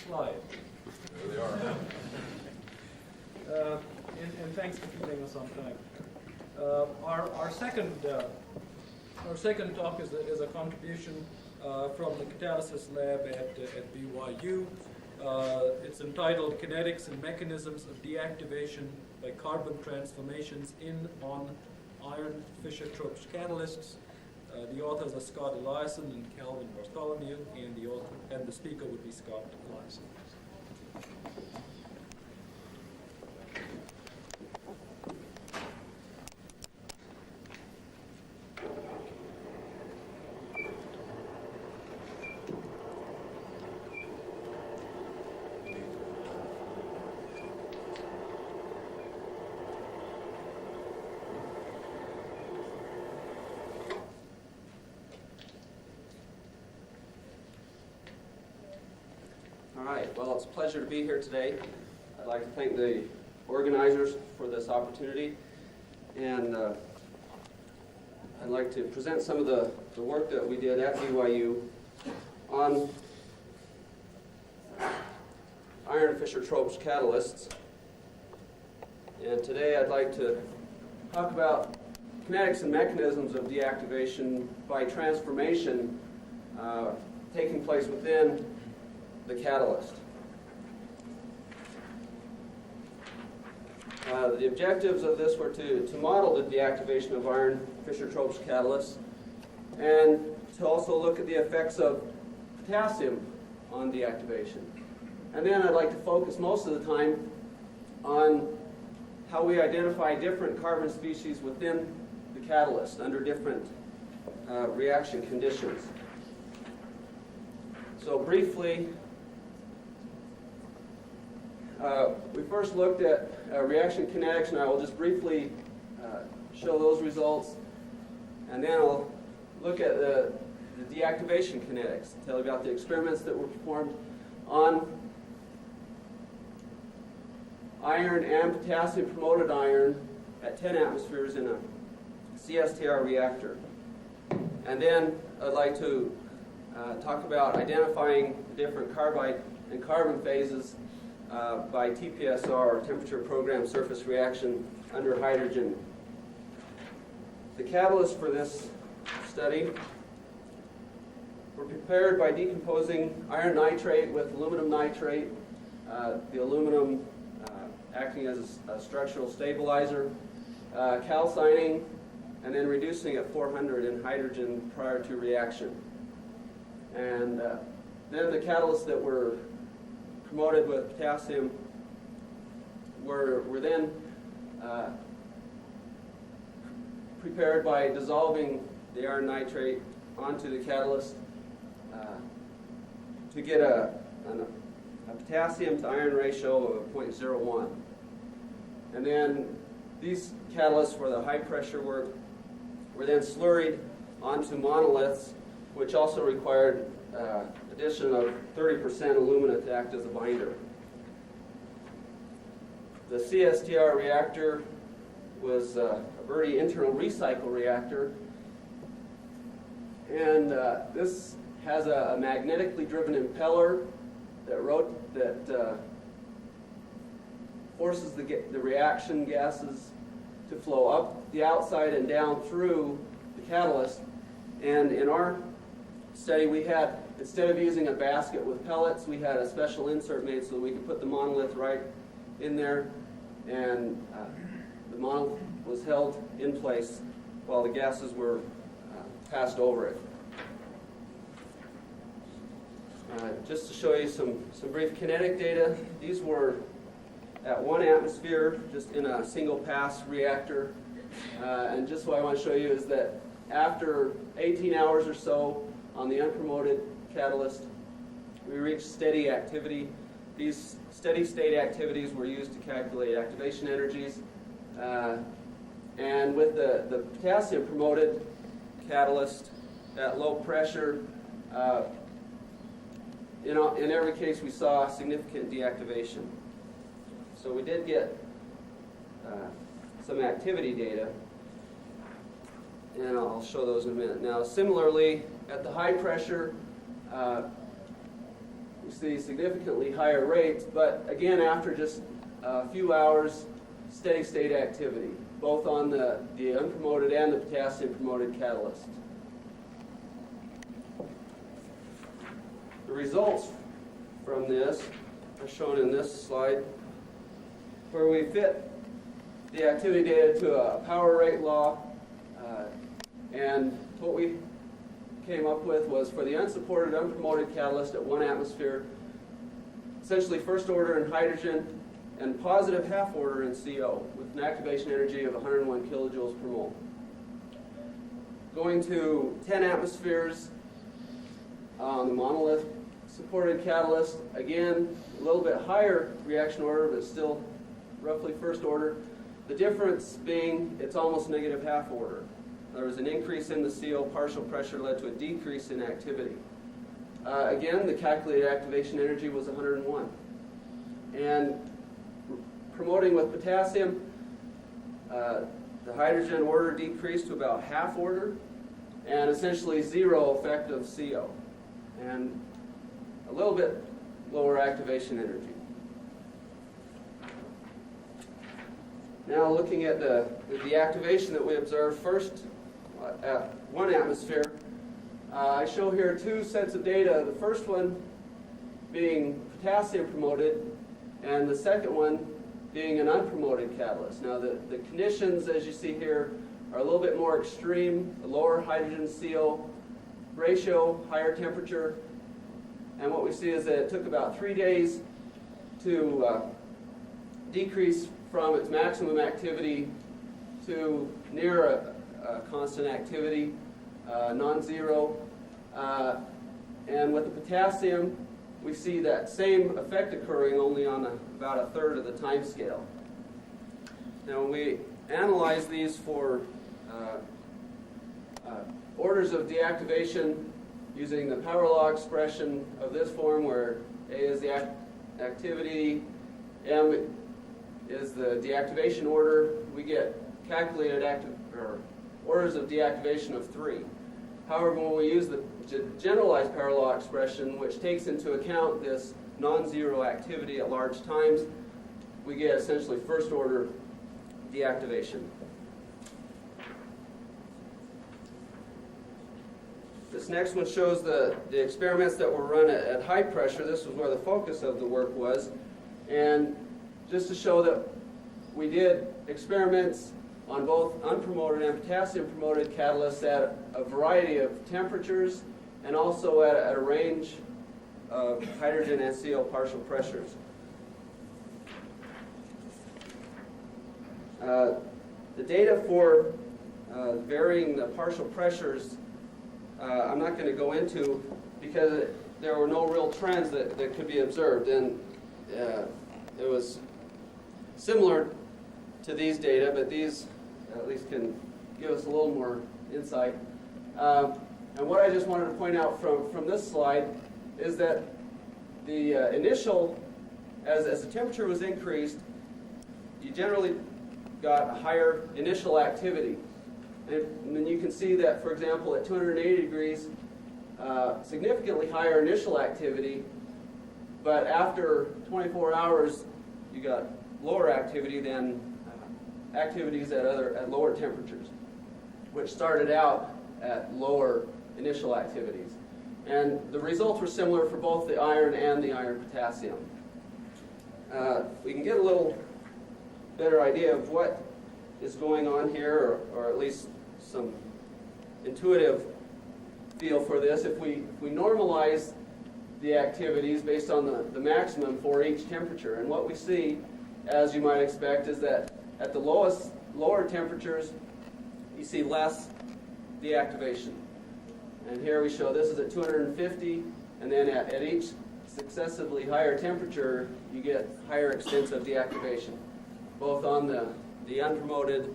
slide. There they are. And thanks for keeping us on time. Our second talk is a contribution from the Catalysis Lab at BYU. It's entitled Kinetics and Mechanisms of Deactivation by Carbon Transformations in on Iron Fischer-Tropsch Catalysts. The authors are Scott Eliason and Calvin Bartholomew, and the speaker would be Scott Eliason. Well, it's a pleasure to be here today. I'd like to thank the organizers for this opportunity, and I'd like to present some of the work that we did at BYU on iron Fischer-Tropsch catalysts. And today I'd like to talk about kinetics and mechanisms of deactivation by transformation taking place within the catalyst. The objectives of this were to model the deactivation of iron Fischer-Tropsch catalysts and to also look at the effects of potassium on deactivation. And then I'd like to focus most of the time on how we identify different carbon species within the catalyst under different reaction conditions. So briefly, we first looked at reaction kinetics, and I will just briefly show those results, and then I'll look at the deactivation kinetics, tell you about the experiments that were performed on iron and potassium promoted iron at 10 atmospheres in a Cstr reactor. And then I'd like to talk about identifying the different carbide and carbon phases by TPSR, or temperature programmed surface reaction under hydrogen. The catalyst for this study were prepared by decomposing iron nitrate with aluminum nitrate, the aluminum acting as a structural stabilizer, calcining, and then reducing at 400 in hydrogen prior to reaction. And then the catalysts that were promoted with potassium were then prepared by dissolving the iron nitrate onto the catalyst to get a potassium to iron ratio of 0.01. And then these catalysts for the high pressure work were then slurried onto monoliths, which also required addition of 30% alumina to act as a binder. The Cstr reactor was a Verdi internal recycle reactor, and this has a magnetically driven impeller that forces the reaction gases to flow up the outside and down through the catalyst. And in our study, we had, instead of using a basket with pellets, we had a special insert made so that we could put the monolith right in there, and the monolith was held in place while the gases were passed over it. Just to show you some brief kinetic data, these were at 1 atmosphere, just in a single pass reactor. And just what I want to show you is that after 18 hours or so on the unpromoted catalyst, we reached steady activity. These steady state activities were used to calculate activation energies. And with the potassium promoted catalyst at low pressure, in every case we saw significant deactivation. So we did get some activity data, and I'll show those in a minute. Now, similarly, at the high pressure, we see significantly higher rates, but again, after just a few hours, steady state activity, both on the unpromoted and the potassium-promoted catalyst. The results from this are shown in this slide, where we fit the activity data to a power rate law, and what we came up with was for the unsupported, unpromoted catalyst at 1 atmosphere, essentially first order in hydrogen and positive half order in CO with an activation energy of 101 kilojoules per mole. Going to 10 atmospheres on the monolith supported catalyst, again, a little bit higher reaction order, but still roughly first order. The difference being it's almost negative half order. There was an increase in the CO partial pressure led to a decrease in activity. Again, the calculated activation energy was 101. And promoting with potassium, the hydrogen order decreased to about half order and essentially zero effect of CO and a little bit lower activation energy. Now looking at the activation that we observed first at 1 atmosphere, I show here two sets of data. The first one being potassium promoted and the second one being an unpromoted catalyst. Now the conditions, as you see here, are a little bit more extreme. The lower hydrogen CO ratio, higher temperature, and what we see is that it took about 3 days to decrease from its maximum activity to near a constant activity, non-zero. And with the potassium, we see that same effect occurring only on about a third of the time scale. Now when we analyze these for orders of deactivation using the power law expression of this form, where A is the activity, M is the deactivation order, we get calculated orders of deactivation of 3. However, when we use the generalized power law expression, which takes into account this non-zero activity at large times, we get essentially first order deactivation. This next one shows the experiments that were run at high pressure. This was where the focus of the work was. And just to show that we did experiments on both unpromoted and potassium-promoted catalysts at a variety of temperatures and also at a range of hydrogen and CO partial pressures. The data for varying the partial pressures I'm not going to go into because there were no real trends that could be observed, and it was similar to these data, but these at least can give us a little more insight. And what I just wanted to point out from this slide is that the initial, as the temperature was increased, you generally got a higher initial activity. And then you can see that, for example, at 280 degrees, significantly higher initial activity, but after 24 hours, you got lower activity than activities at lower temperatures, which started out at lower initial activities. And the results were similar for both the iron and the iron potassium. We can get a little better idea of what is going on here, or at least some intuitive feel for this. If we normalize the activities based on the maximum for each temperature, and what we see, as you might expect, is that at the lower temperatures, you see less deactivation. And here we show this is at 250, and then at each successively higher temperature, you get higher extents of deactivation, both on the unpromoted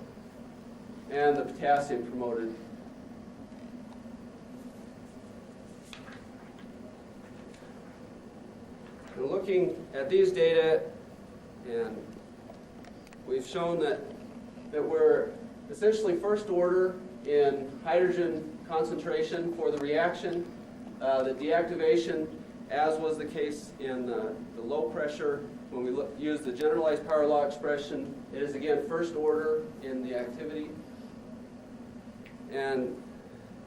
and the potassium promoted. And looking at these data, and we've shown that we're essentially first order in hydrogen concentration for the reaction, the deactivation, as was the case in the low pressure, when we use the generalized power law expression, it is again first order in the activity. And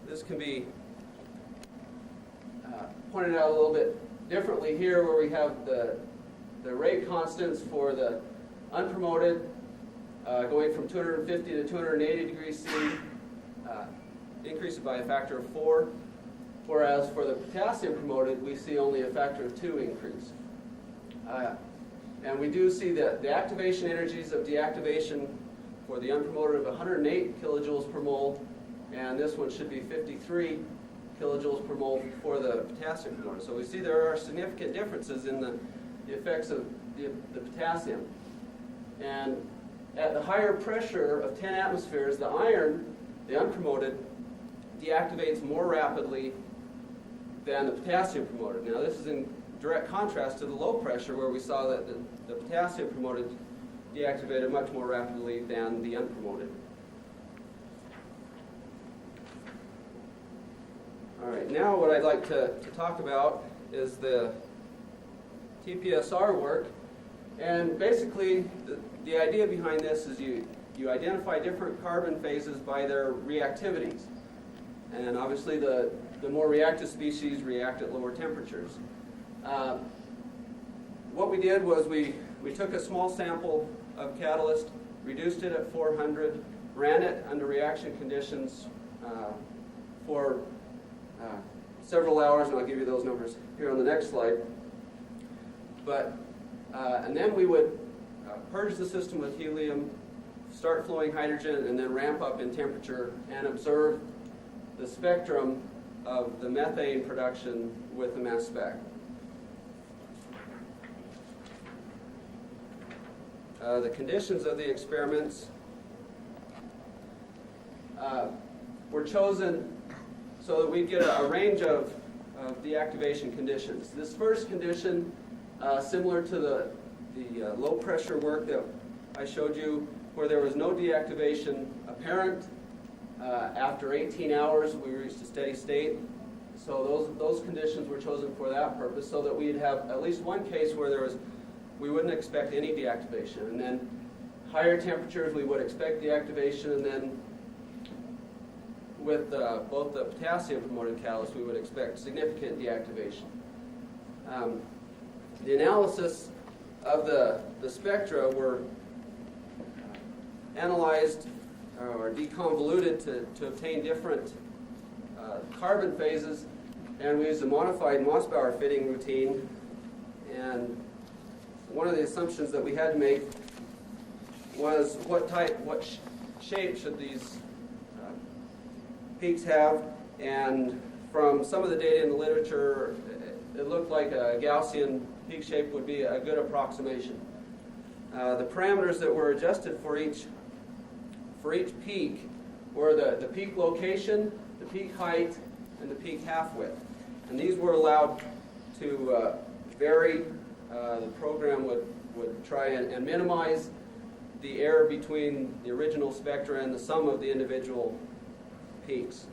this can be pointed out a little bit differently here, where we have the rate constants for the unpromoted going from 250 to 280 degrees C, increase it by a factor of 4, whereas for the potassium promoted, we see only a factor of 2 increase. And we do see that the activation energies of deactivation for the unpromoted of 108 kilojoules per mole, and this one should be 53 kilojoules per mole for the potassium promoted. So we see there are significant differences in the effects of the potassium. And at the higher pressure of 10 atmospheres, the iron, the unpromoted, deactivates more rapidly than the potassium promoted. Now this is in direct contrast to the low pressure, where we saw that the potassium promoted deactivated much more rapidly than the unpromoted. All right, now what I'd like to talk about is the TPSR work. And basically, the idea behind this is you identify different carbon phases by their reactivities. And obviously, the more reactive species react at lower temperatures. What we did was we took a small sample of catalyst, reduced it at 400, ran it under reaction conditions for several hours, and I'll give you those numbers here on the next slide. And then we would purge the system with helium, start flowing hydrogen, and then ramp up in temperature and observe the spectrum of the methane production with the mass spec. The conditions of the experiments were chosen so that we get a range of deactivation conditions. This first condition, similar to the low pressure work that I showed you, where there was no deactivation apparent. After 18 hours, we reached a steady state. So those conditions were chosen for that purpose, so that we'd have at least one case where we wouldn't expect any deactivation. And then higher temperatures, we would expect deactivation, and then with both the potassium promoted catalyst, we would expect significant deactivation. The analysis of the spectra were analyzed or deconvoluted to obtain different carbon phases, and we used a modified Mossbauer fitting routine. And one of the assumptions that we had to make was what shape should these peaks have. And from some of the data in the literature, it looked like a Gaussian peak shape would be a good approximation. The parameters that were adjusted for each peak were the peak location, the peak height, and the peak half width. And these were allowed to vary. The program would try and minimize the error between the original spectra and the sum of the individual peaks.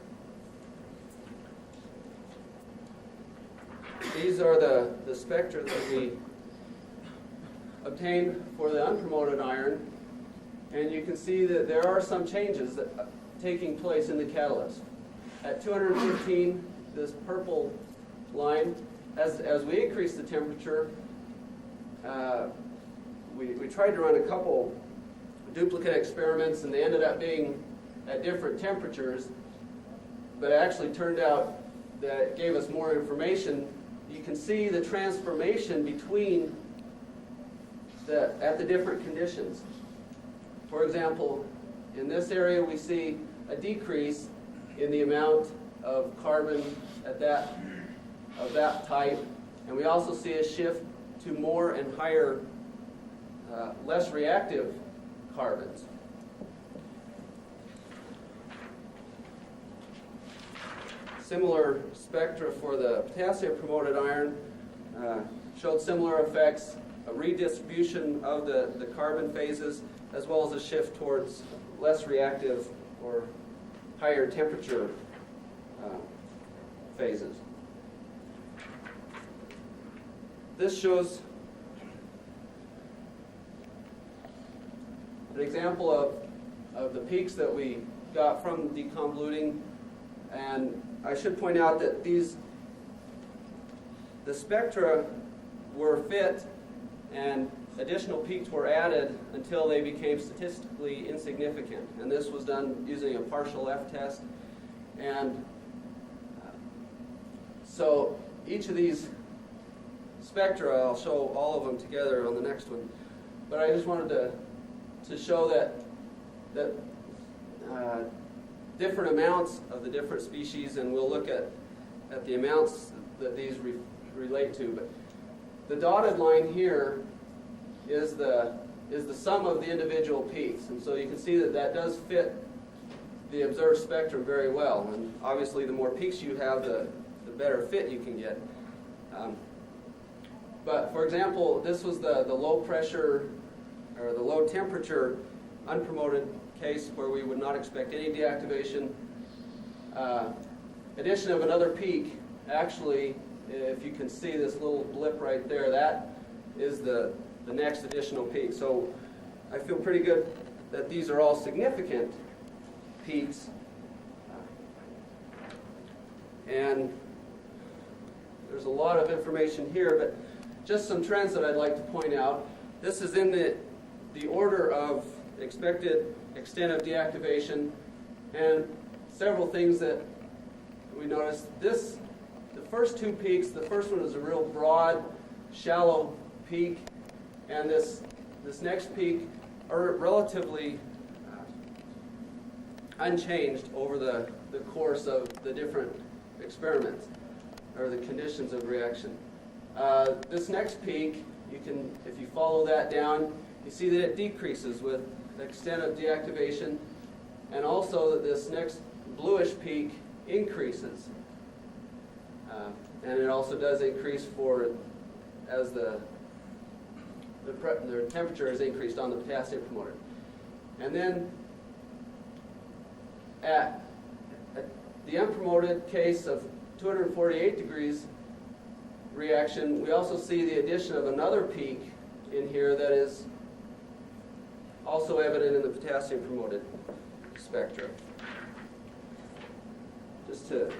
These are the spectra that we obtained for the unpromoted iron, and you can see that there are some changes taking place in the catalyst. At 215, this purple line, as we increase the temperature, we tried to run a couple duplicate experiments, and they ended up being at different temperatures, but it actually turned out that it gave us more information. You can see the transformation between at the different conditions. For example, in this area we see a decrease in the amount of carbon of that type, and we also see a shift to more and higher, less reactive carbons. Similar spectra for the potassium promoted iron showed similar effects, a redistribution of the carbon phases, as well as a shift towards less reactive or higher temperature phases. this shows an example of the peaks that we got from deconvoluting. And I should point out that the spectra were fit and additional peaks were added until they became statistically insignificant. And this was done using a partial F test. And so each of these spectra, I'll show all of them together on the next one. But I just wanted to show that different amounts of the different species, and we'll look at the amounts that these relate to. But the dotted line here is the sum of the individual peaks, and so you can see that does fit the observed spectrum very well. And obviously, the more peaks you have, the better fit you can get. But for example, this was the low pressure or the low temperature unpromoted case where we would not expect any deactivation. Addition of another peak, actually, if you can see this little blip right there, that is the next additional peak. So I feel pretty good that these are all significant peaks. And there's a lot of information here, but just some trends that I'd like to point out. This is in the order of expected extent of deactivation, and several things that we noticed. The first two peaks, the first one is a real broad, shallow peak, and this next peak are relatively unchanged over the course of the different experiments, or the conditions of reaction. This next peak, if you follow that down, you see that it decreases with the extent of deactivation, and also that this next bluish peak increases. And it also does increase as the temperature is increased on the potassium promoter. And then at the unpromoted case of 248 degrees reaction, we also see the addition of another peak in here that is also evident in the potassium promoted spectra. Just to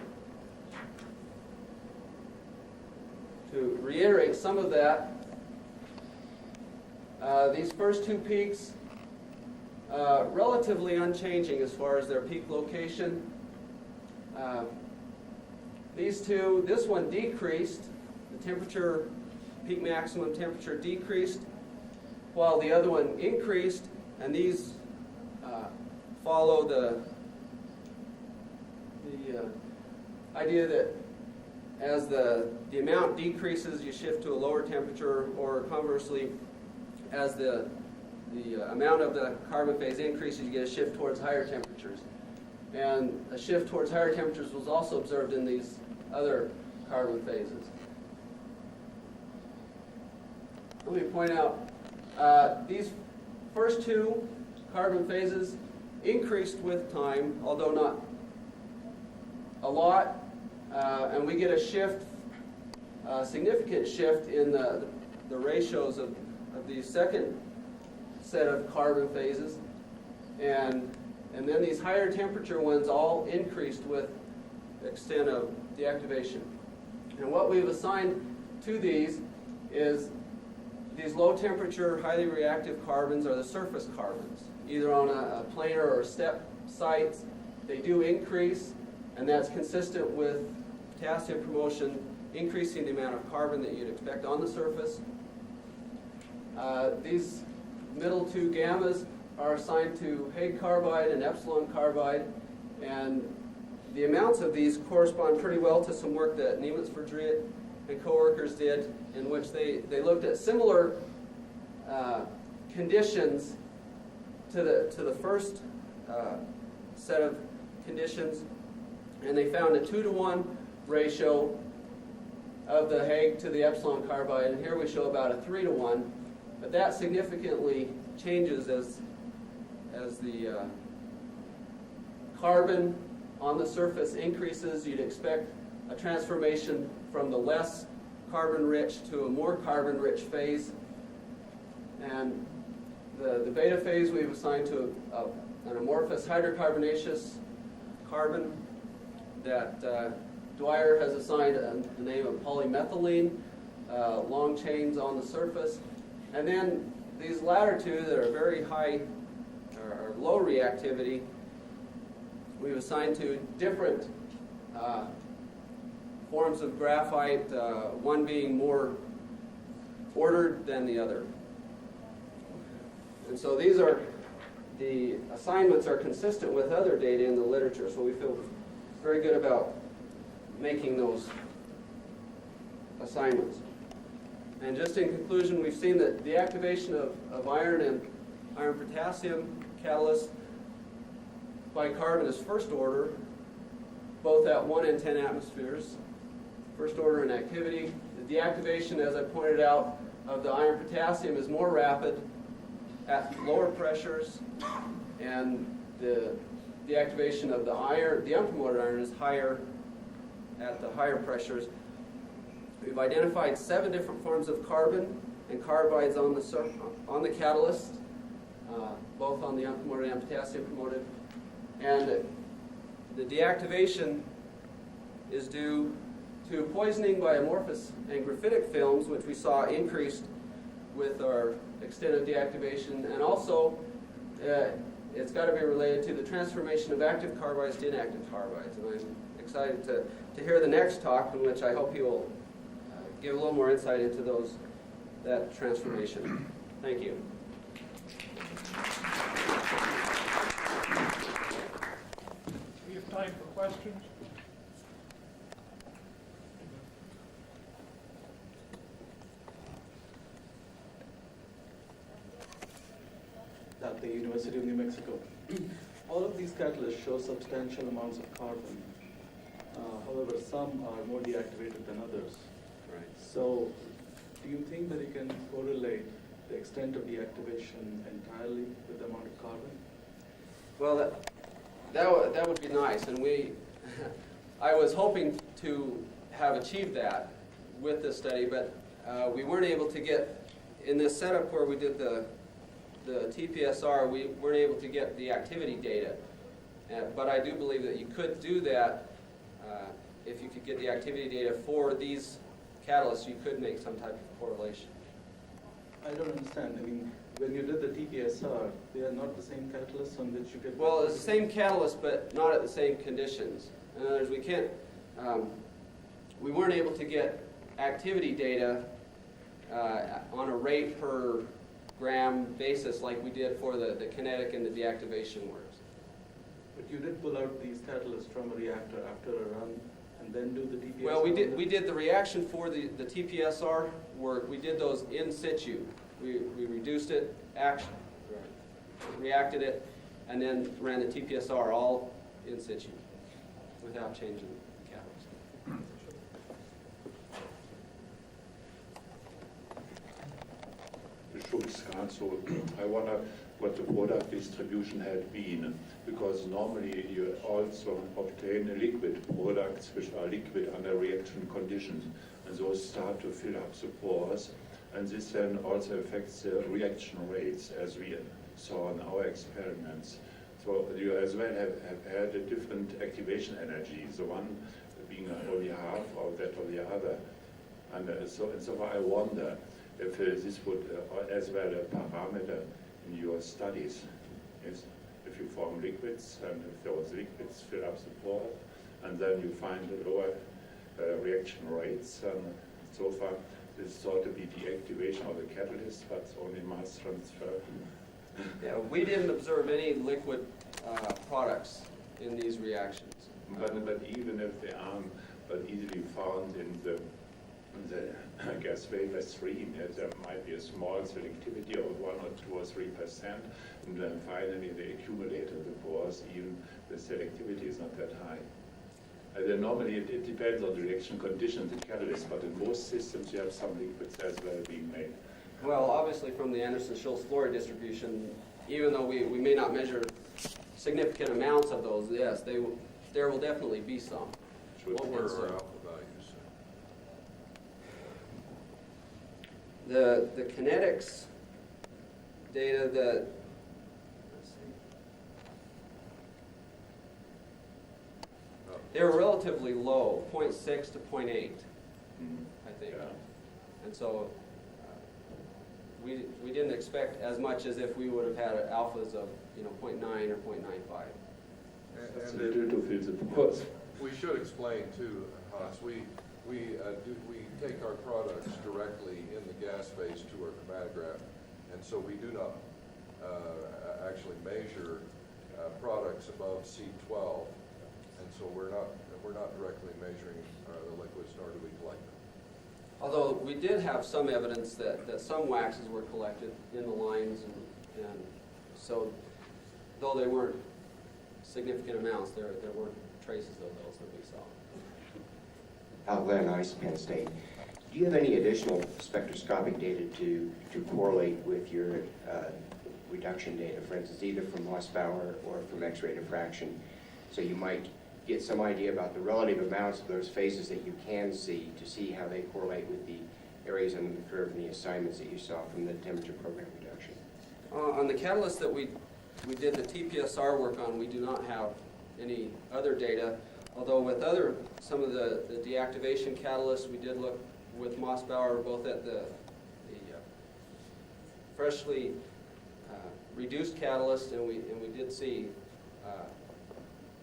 reiterate some of that, these first two peaks, relatively unchanging as far as their peak location. These two, this one decreased, the temperature, peak maximum temperature decreased, while the other one increased, and these follow the idea that as the amount decreases, you shift to a lower temperature, or conversely, as the amount of the carbon phase increases, you get a shift towards higher temperatures. And a shift towards higher temperatures was also observed in these other carbon phases. Let me point out, these first two carbon phases increased with time, although not a lot, and we get a shift, a significant shift in the ratios of the second set of carbon phases, and then these higher temperature ones all increased with the extent of deactivation. And what we've assigned to these is these low temperature, highly reactive carbons are the surface carbons, either on a planar or step sites. They do increase, and that's consistent with potassium promotion increasing the amount of carbon that you'd expect on the surface. These middle two gammas are assigned to Hague carbide and epsilon carbide, and the amounts of these correspond pretty well to some work that Niemans Verdriet and co-workers did, in which they looked at similar conditions to the first set of conditions, and they found a 2-to-1 ratio of the Hague to the epsilon carbide, and here we show about a 3-to-1, but that significantly changes as the carbon on the surface increases. You'd expect a transformation from the less carbon-rich to a more carbon-rich phase. And the beta phase we've assigned to an amorphous hydrocarbonaceous carbon that Dwyer has assigned the name of polymethylene, long chains on the surface. And then these latter two that are very high or low reactivity, we've assigned to different forms of graphite, one being more ordered than the other. And so the assignments are consistent with other data in the literature, so we feel very good about making those assignments. And just in conclusion, we've seen that the activation of iron and iron-potassium catalysts by carbon is first order, both at 1 and 10 atmospheres, first order in activity. The deactivation, as I pointed out, of the iron-potassium is more rapid at lower pressures, and the deactivation of the iron, the unpromoted iron, is higher at the higher pressures. We've identified 7 different forms of carbon and carbides on the catalyst, both on the unpromoted and potassium promoted. And the deactivation is due to poisoning by amorphous and graphitic films, which we saw increased with our extended deactivation, and also it's got to be related to the transformation of active carbides to inactive carbides. And I'm excited to hear the next talk, in which I hope he will give a little more insight into that transformation. Thank you. We have time for questions. At the University of New Mexico. All of these catalysts show substantial amounts of carbon. However, some are more deactivated than others. Right. So, do you think that you can correlate the extent of deactivation entirely with the amount of carbon? Well, that would be nice, and I was hoping to have achieved that with this study, but we weren't able to get, in this setup where we did the TPSR, we weren't able to get the activity data. But I do believe that you could do that if you could get the activity data for these catalysts. You could make some type of correlation. I don't understand. I mean, when you did the TPSR, they are not the same catalysts on which you get... Well, it's the same catalyst, but not at the same conditions. In other words, we can't, we weren't able to get activity data on a rate per gram basis like we did for the kinetic and the deactivation works. But you did pull out these catalysts from a reactor after a run and then do the TPSR? Well, we did the reaction for the TPSR work. We did those in situ. We reduced it, reacted it, and then ran the TPSR all in situ without changing the catalyst. So I wonder what the product distribution had been, because normally you also obtain liquid products which are liquid under reaction conditions, and those start to fill up the pores, and this then also affects the reaction rates, as we saw in our experiments. So you as well have had a different activation energy, the one being only half of that of the other. And so I wonder if this would as well a parameter in your studies. Yes? If you form liquids, and if those liquids fill up the pore, and then you find lower reaction rates. And so far, this is thought to be deactivation of the catalyst, but only mass transfer. Yeah, we didn't observe any liquid products in these reactions. But even if they are easily found in the gas vapor stream, there might be a small selectivity of 1 or 2 or 3%, and then finally they accumulate in the pores. Even the selectivity is not that high. Then normally it depends on the reaction conditions, the catalyst, but in most systems you have some liquids as well being made. Well, obviously from the Anderson-Schultz fluoride distribution, even though we may not measure significant amounts of those, yes, there will definitely be some. Should What were answer. alpha values? The kinetics data that, let's see, they were relatively low, 0.6 to 0.8, I think. Yeah. And so we didn't expect as much as if we would have had alphas of 0.9 or 0.95. It's a And little to fill the pause. we should explain too, Hans, we take our products directly in the gas phase to our chromatograph, and so we do not actually measure products above C12, and so we're not directly measuring the liquids, nor do we collect them. Although we did have some evidence that some waxes were collected in the lines, and so though they weren't significant amounts, there weren't traces of those that we saw. Al Glenn, Ice, Penn State. Do you have any additional spectroscopic data to correlate with your reduction data, for instance, either from Mossbauer or from X-ray diffraction? So you might get some idea about the relative amounts of those phases that you can see to see how they correlate with the areas under the curve and the assignments that you saw from the temperature program reduction. On the catalyst that we did the TPSR work on, we do not have any other data, although with some of the deactivation catalysts, we did look with Mossbauer both at the freshly reduced catalyst, and we did see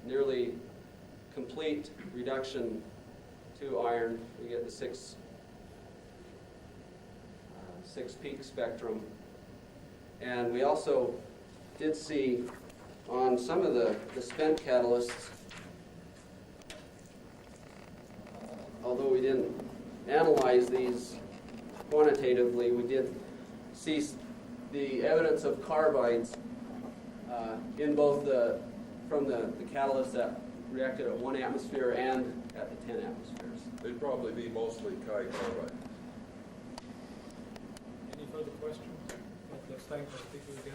nearly complete reduction to iron. We get the six peak spectrum, and we also did see on some of the spent catalysts, although we didn't analyze these quantitatively, we did see the evidence of carbides in both from the catalysts that reacted at 1 atmosphere and at the 10 atmospheres. They'd probably be mostly Chi carbide. Any further questions? Let's thank the speaker again.